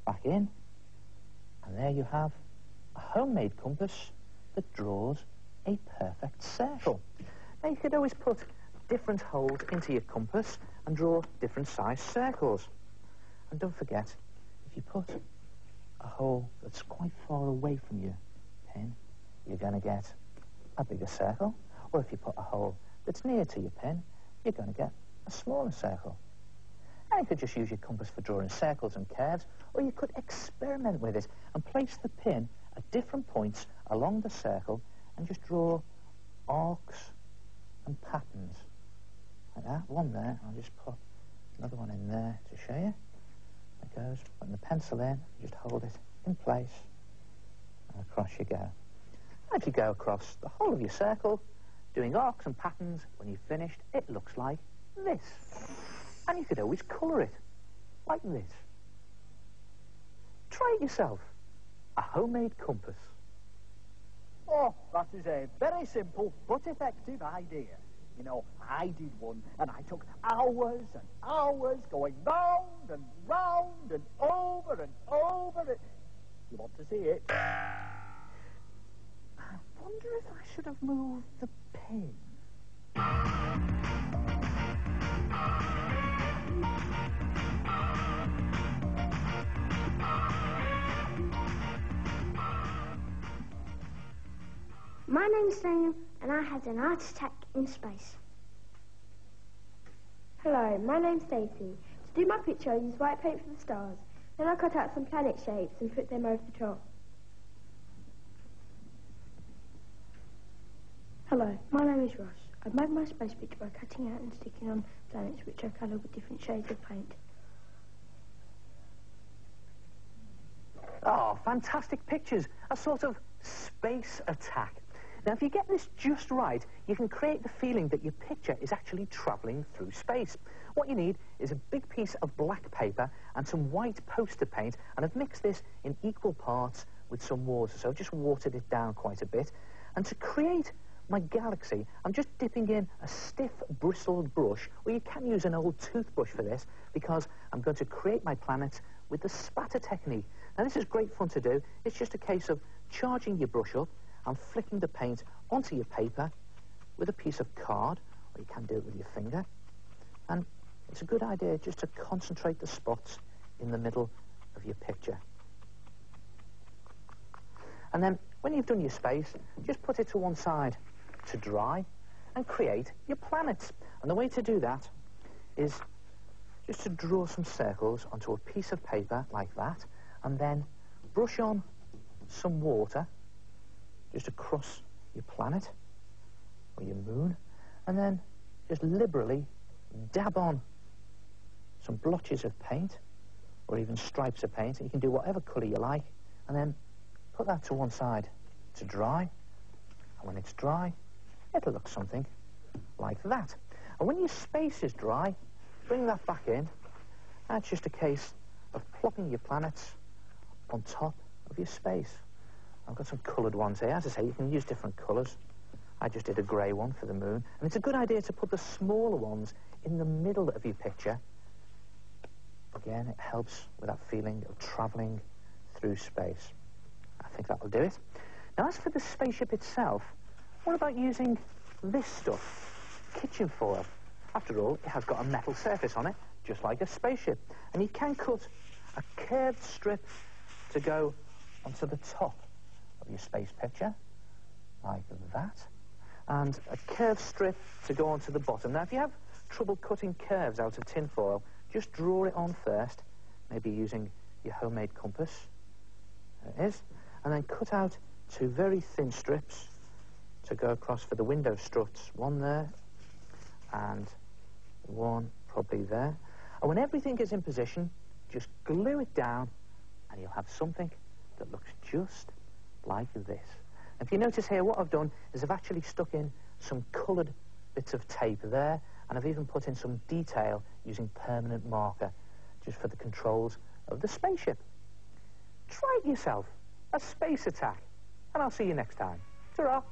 back in, and there you have a homemade compass that draws a perfect circle. Now you could always put different holes into your compass and draw different sized circles. And don't forget, if you put a hole that's quite far away from your pin, you're going to get a bigger circle. Or if you put a hole that's near to your pin, you're going to get a smaller circle. And you could just use your compass for drawing circles and curves, or you could experiment with it and place the pin at different points along the circle and just draw arcs and patterns. Like that, one there. I'll just put another one in there to show you. There goes, putting the pencil in, just hold it in place, and across you go. As you go across the whole of your circle, doing arcs and patterns, when you've finished, it looks like this. And you could always colour it, like this. Try it yourself. A homemade compass. Oh, that is a very simple but effective idea. You know, I did one, and I took hours and hours going round and round and over and over it. You want to see it? I wonder if I should have moved the pin. My name's Daniel, and I had an heart attack in space. Hello, my name's Stacey. To do my picture, I used white paint for the stars. Then I cut out some planet shapes and put them over the top. Hello, my name is Ross. I've made my space picture by cutting out and sticking on planets which I colour with different shades of paint. Oh, fantastic pictures. A sort of space attack. Now, if you get this just right, you can create the feeling that your picture is actually travelling through space. What you need is a big piece of black paper and some white poster paint, and I've mixed this in equal parts with some water, so I've just watered it down quite a bit. And to create my galaxy, I'm just dipping in a stiff bristled brush, or you can use an old toothbrush for this, because I'm going to create my planets with the spatter technique. Now, this is great fun to do. It's just a case of charging your brush up and flicking the paint onto your paper with a piece of card, or you can do it with your finger. And it's a good idea just to concentrate the spots in the middle of your picture. And then, when you've done your space, just put it to one side to dry and create your planets. And the way to do that is just to draw some circles onto a piece of paper like that, and then brush on some water just across your planet or your moon, and then just liberally dab on some blotches of paint or even stripes of paint. You can do whatever colour you like, and then put that to one side to dry, and when it's dry, it'll look something like that. And when your space is dry, bring that back in. That's just a case of plopping your planets on top of your space. I've got some coloured ones here. As I say, you can use different colours. I just did a grey one for the moon. And it's a good idea to put the smaller ones in the middle of your picture. Again, it helps with that feeling of travelling through space. I think that'll do it. Now, as for the spaceship itself, what about using this stuff? Kitchen foil. After all, it has got a metal surface on it, just like a spaceship. And you can cut a curved strip to go onto the top of your space picture, like that, and a curved strip to go onto the bottom. Now, if you have trouble cutting curves out of tin foil, just draw it on first, maybe using your homemade compass. There it is. And then cut out two very thin strips to go across for the window struts. One there, and one probably there. And when everything is in position, just glue it down, and you'll have something that looks just like this. If you notice here, what I've done is I've actually stuck in some coloured bits of tape there, and I've even put in some detail using permanent marker just for the controls of the spaceship. Try it yourself. A space attack. And I'll see you next time. Ta-ra!